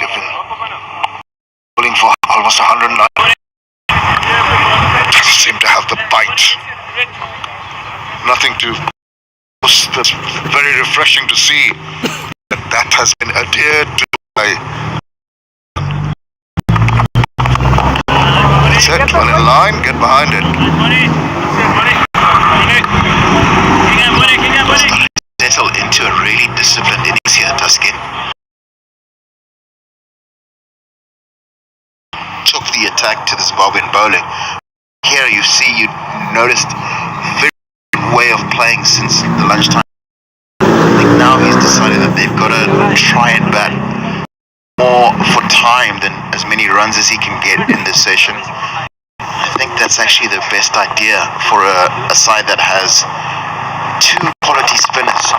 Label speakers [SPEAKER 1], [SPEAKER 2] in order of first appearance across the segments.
[SPEAKER 1] You've been bowling for almost 109. Doesn't seem to have the bite. Nothing to post. That's very refreshing to see that has been adhered to by. Set one in line, get behind it. Settle into a really disciplined innings here, Tuskin. Took the attack to the Zimbabwean bowling. Here you noticed very different way of playing since the lunchtime. I think now he's decided that they've got to try and bat more for time than as many runs as he can get in this session. I think that's actually the best idea for a side that has two quality spinners.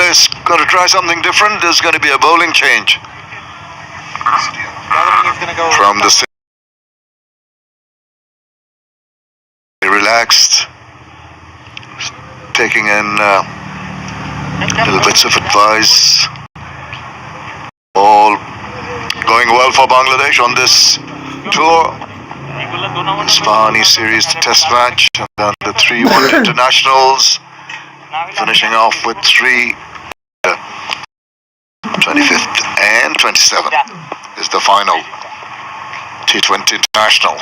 [SPEAKER 1] Is going to try something different. There's going to be a bowling change from the relaxed, taking in little bits of advice. All going well for Bangladesh on this tour. Spahani series, the test match, and then the 3-1 internationals. Finishing off with 3, 25th and 27th is the final T20 International.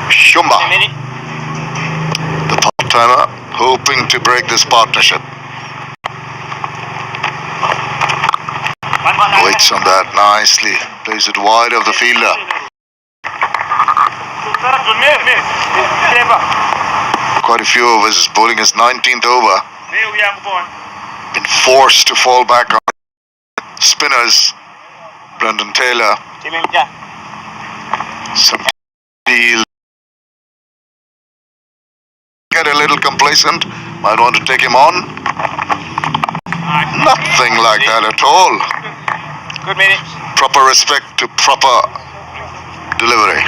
[SPEAKER 1] Shumba, the part-timer, hoping to break this partnership. Waits on that nicely, plays it wide of the fielder. Quite a few of his bowling his 19th over. Been forced to fall back on spinners. Brendan Taylor. Some deal. Get a little complacent. Might want to take him on. Nothing like that at all. Good minute. Proper respect to proper delivery.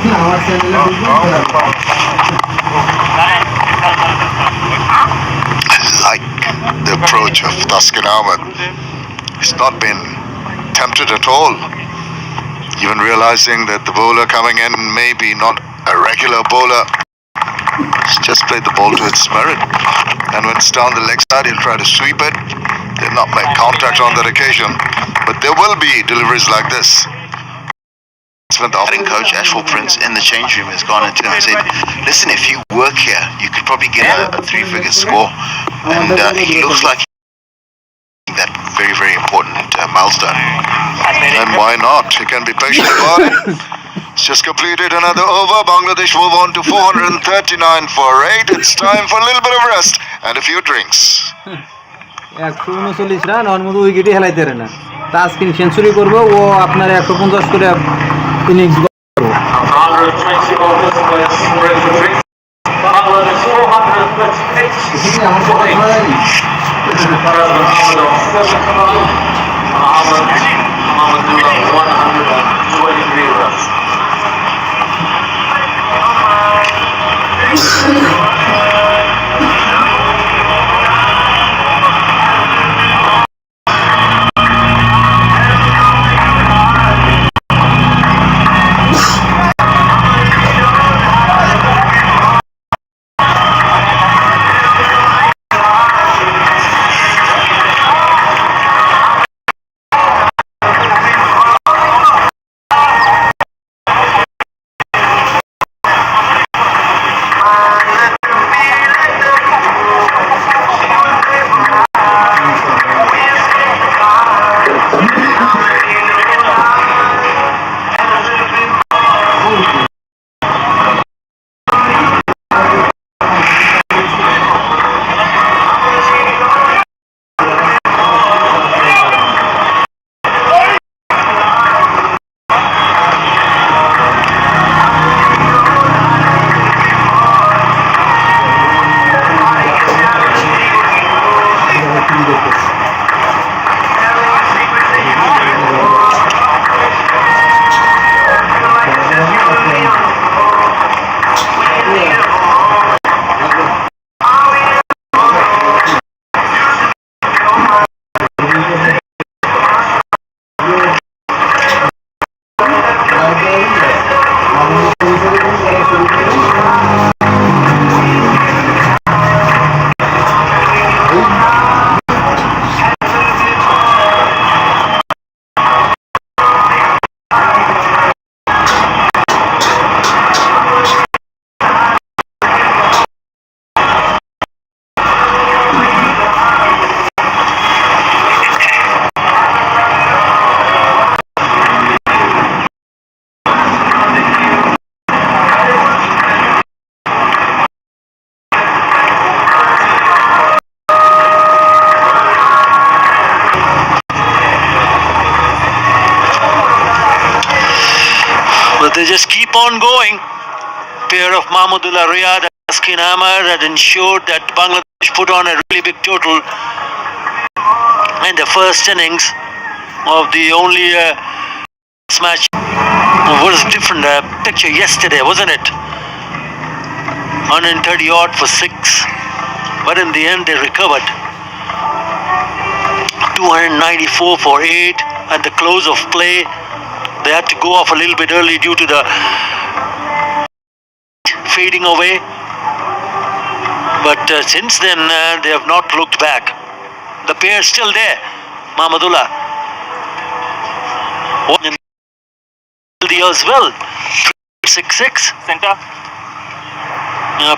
[SPEAKER 1] I like the approach of Tuskin Ahmed. He's not been tempted at all. Even realizing that the bowler coming in may be not a regular bowler. He's just played the ball to its merit. And when it's down the leg side, he'll try to sweep it. They'll not make contact on that occasion. But there will be deliveries like this. The batting coach, Ashwell Prince, in the change room has gone into him and said, listen, if you work here, you could probably get a 3-figure score. And he looks like that very, very important milestone. And why not? He can be patient about it. It's just completed another over. Bangladesh move on to 439 for 8. It's time for a little bit of rest and a few drinks.
[SPEAKER 2] 139 run ওর মধ্যে উইকেটই হেলাইতে পারে না। Taskin century করবে, ও আপনার 150 করে innings করবে।
[SPEAKER 3] 120 bowlers were ready for drink. Bangladesh 438 bowling. Razman Ahmed on 7 command. Mahmudullah 123 runs.
[SPEAKER 4] But they just keep on going. Pair of Mahmudullah Riyad and Taskin Ahmad had ensured that Bangladesh put on a really big total in the first innings of the only match. It was a different picture yesterday, wasn't it? 130 odd for 6, but in the end they recovered. 294 for 8 at the close of play. They had to go off a little bit early due to the fading away. But since then, they have not looked back. The pair is still there. Mahmudullah. As well. 6-6.
[SPEAKER 3] Center.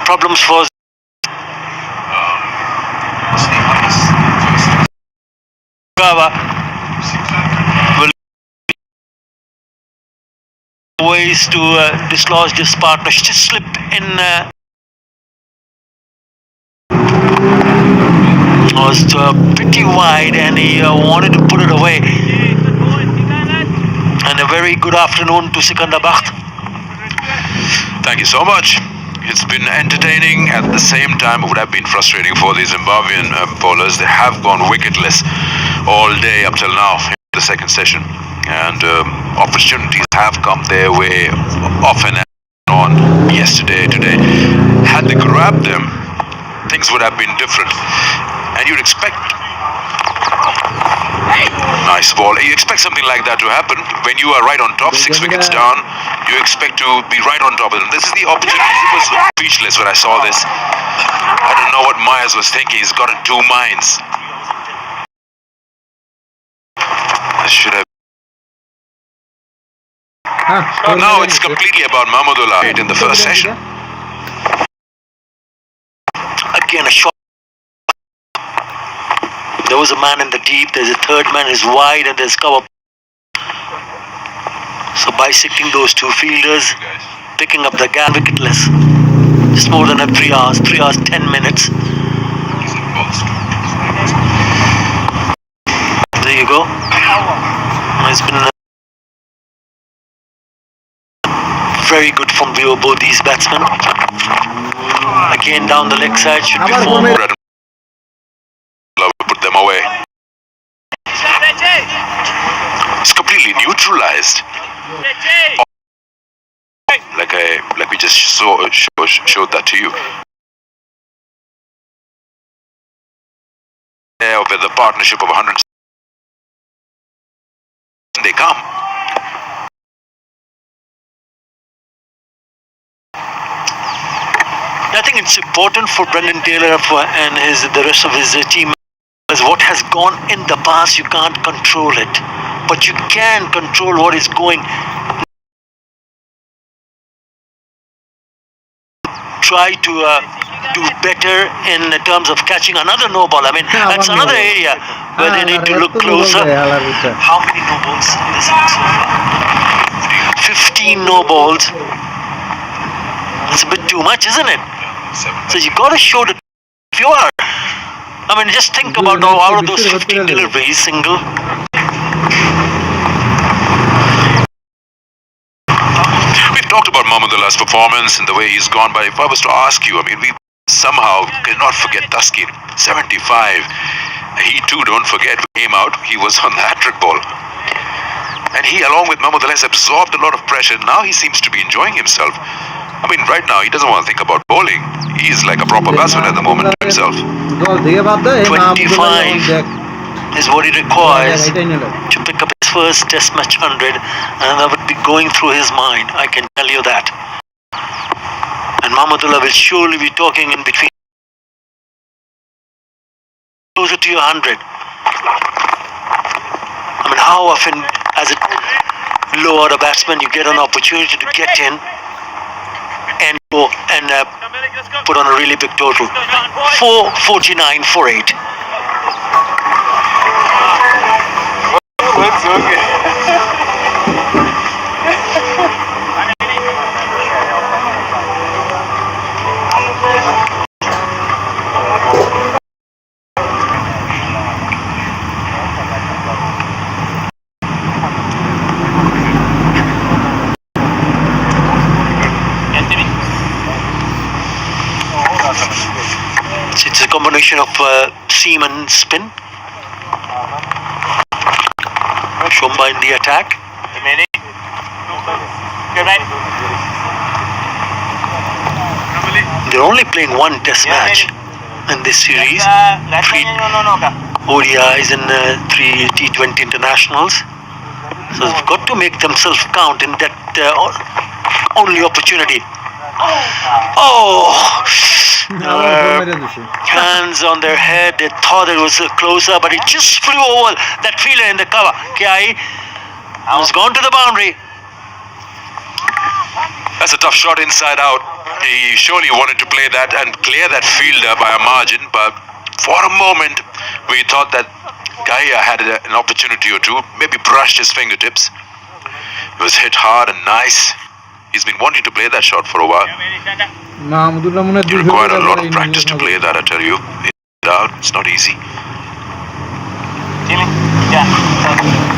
[SPEAKER 4] Problems for ways to dislodge this partnership. Just slip in. Was pretty wide, and he wanted to put it away. And a very good afternoon to Sikandar Bakht.
[SPEAKER 1] Thank you so much. It's been entertaining. At the same time, it would have been frustrating for the Zimbabwean bowlers. They have gone wicketless all day up till now in the second session. And opportunities have come their way off and on yesterday, today. Had they grabbed them, things would have been different. And you'd expect... Nice ball. You expect something like that to happen when you are right on top, 6 wickets down. You expect to be right on top of them. This is the opportunity. I was speechless when I saw this. I don't know what Myers was thinking. He's got in two minds. This should have... Now it's completely about Mahmudullah in the first session.
[SPEAKER 4] Again, a shot. There was a man in the deep, there's a third man is wide, and there's cover. So bisecting those two fielders, picking up the gap wicketless. Just more than 3 hours, 3 hours 10 minutes. There you go. It's been Very good from view of both these batsmen. Again down the leg side should be
[SPEAKER 2] Abar
[SPEAKER 4] four
[SPEAKER 2] bowler-
[SPEAKER 4] more.
[SPEAKER 1] Put them away. It's completely neutralized. Like we just showed that to you. With a partnership of 100, they come.
[SPEAKER 4] I think it's important for Brendan Taylor and the rest of his team. As what has gone in the past, you can't control it, but you can control what is going. Try to do better in terms of catching another no ball. I mean, that's another area where they need to look closer. How many no balls in this innings so far? 15 no balls. That's a bit too much, isn't it? So you got to show that if you are. I mean, just think about out of those 15 deliveries, single.
[SPEAKER 1] We've talked about Mahmudullah's performance and the way he's gone, but if I was to ask you, I mean, we somehow cannot forget Taskin, 75. He too, don't forget, came out, he was on the hat-trick ball. And he, along with Mahmudullah, has absorbed a lot of pressure. Now he seems to be enjoying himself. I mean, right now, he doesn't want to think about bowling. He is like a proper batsman at the moment himself.
[SPEAKER 4] 25 is what he requires to pick up his first Test match 100, and that would be going through his mind, I can tell you that. And Mahmudullah will surely be talking in between. Closer to your 100. I mean, how often, as a low order batsman, you get an opportunity to get in and go and put on a really big total. 449 for 8. It's a combination of seam and spin. Shomba in the attack. They're only playing one Test match in this series. 3 ODIs and 3 T20 internationals. So they've got to make themselves count in that only opportunity. Hands on their head. They thought it was closer, but it just flew over that fielder in the cover. KI has gone to the boundary.
[SPEAKER 1] That's a tough shot inside out. He surely wanted to play that and clear that fielder by a margin, but for a moment we thought that Kaya had an opportunity or two, maybe brushed his fingertips. It was hit hard and nice. He's been wanting to play that shot for a while. You require a lot of practice to play that, I tell you. It's not easy.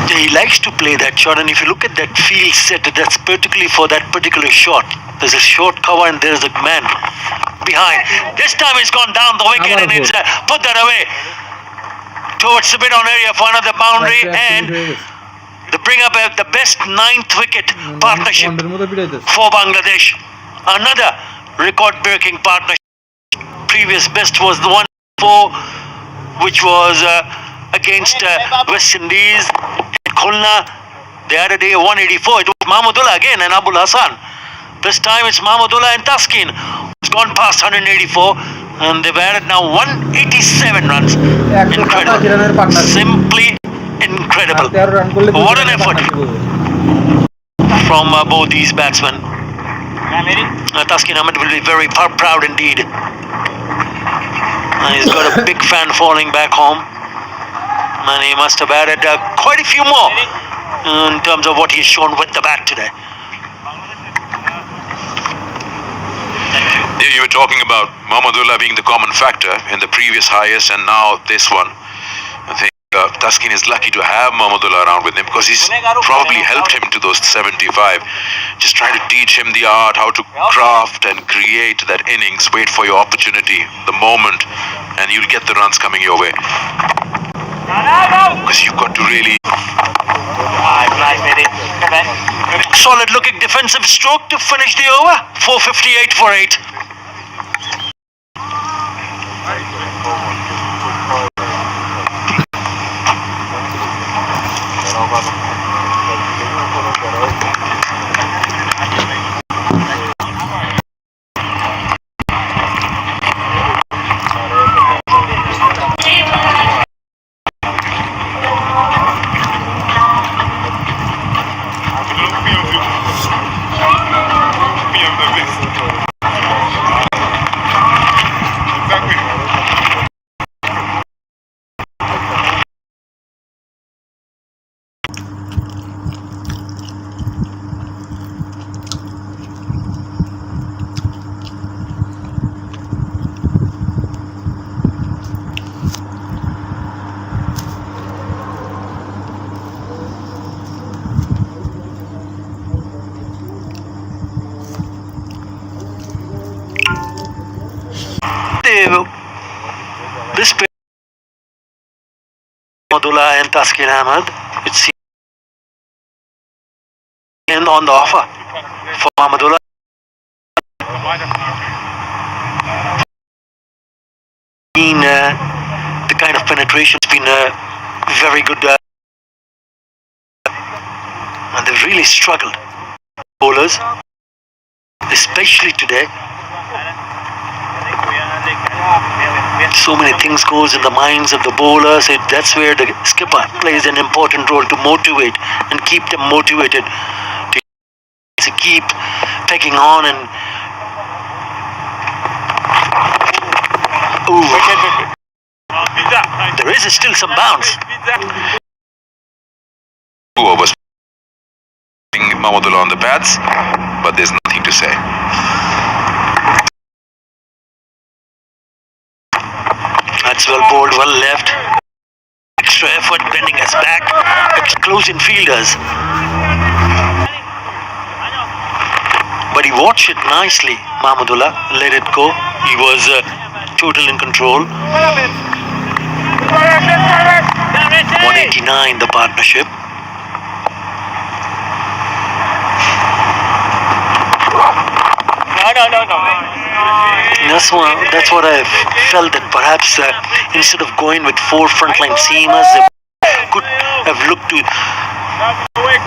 [SPEAKER 4] He likes to play that shot, and if you look at that field set, that's particularly for that particular shot. There's a short cover and there's a man behind. This time it's gone down the wicket and it's put that away towards the mid-on area for another boundary, and they bring up the best 9th wicket partnership for Bangladesh. Another record-breaking partnership. Previous best was the 1-4, which was against West Indies in Khulna. They had a day of 184. It was Mahmudullah again and Abul Hassan. This time it's Mahmudullah and Taskin. It's gone past 184, and they've added now 187 runs. Incredible. Simply incredible. What an effort from both these batsmen. Taskin Ahmed will be very proud indeed. He's got a big fan following back home, and he must have added quite a few more in terms of what he's shown with the bat today.
[SPEAKER 1] You were talking about Mahmudullah being the common factor in the previous highest and now this one. I think Taskin is lucky to have Mahmudullah around with him because he's probably helped him to those 75. Just try to teach him the art, how to craft and create that innings. Wait for your opportunity, the moment, and you'll get the runs coming your way. Because you've got to really...
[SPEAKER 4] Solid looking defensive stroke to finish the over. 458 for 8. This pair, Mahmudullah and Taskin Ahmed, it's on the offer for Mahmudullah. The kind of penetration has been very good, and they've really struggled. Bowlers, especially today. So many things goes in the minds of the bowlers. That's where the skipper plays an important role to motivate and keep them motivated to keep pegging on and there is still some bounce.
[SPEAKER 1] Who was Mahmudullah on the pads, but there's nothing to say.
[SPEAKER 4] That's well bowled, well left. Extra effort bending us back. Closing fielders. But he watched it nicely. Mahmudullah let it go. He was total in control. 189 the partnership. No. That's what I felt, that perhaps instead of going with 4 frontline seamers, they could have looked to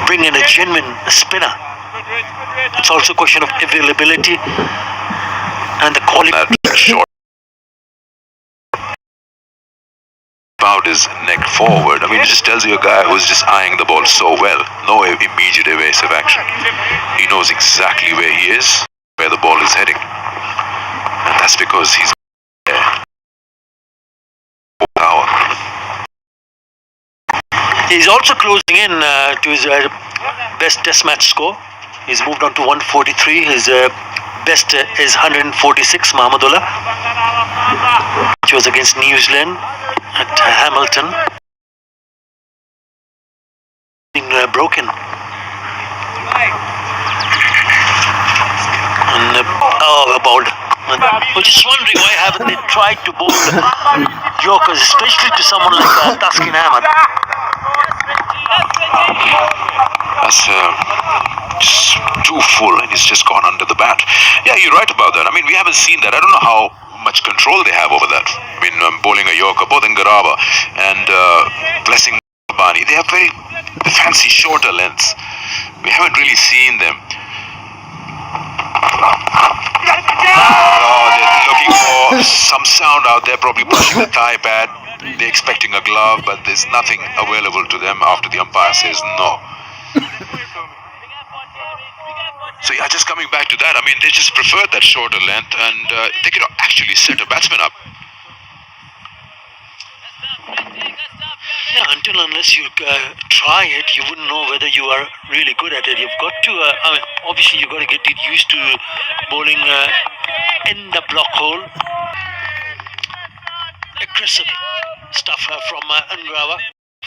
[SPEAKER 4] bring in a genuine spinner. It's also a question of availability and the quality.
[SPEAKER 1] Short. Bowed his neck forward. I mean, it just tells you a guy who's just eyeing the ball so well. No immediate evasive action. He knows exactly where he is, where the ball is heading. And that's because he's there. Power.
[SPEAKER 4] He's also closing in to his best test match score. He's moved on to 143. His best is 146, Mahmudullah, which was against New Zealand at Hamilton. Being broken. And bowled. I was just wondering why haven't they tried to bowl Yorkers, especially to someone like Taskin Ahmed.
[SPEAKER 1] That's just too full, and he's just gone under the bat. Yeah, you're right about that. I mean, we haven't seen that. I don't know how much control they have over that. I mean, bowling a Yorker, both in Garaba and Blessing Bani, they have very fancy shorter lengths. We haven't really seen them. Oh, they're looking for some sound out there, probably pushing the thigh pad. They're expecting a glove, but there's nothing available to them after the umpire says no. So yeah, just coming back to that, I mean, they just preferred that shorter length, and they could actually set a batsman up.
[SPEAKER 4] Yeah, until unless you try it, you wouldn't know whether you are really good at it. You've got to, I mean, obviously you've got to get used to bowling in the block hole. Aggressive stuff from Angrava.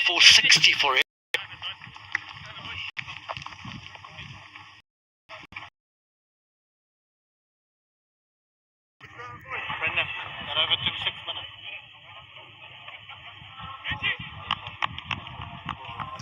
[SPEAKER 4] 460 for it.
[SPEAKER 5] Brendan, they're over 6 minutes.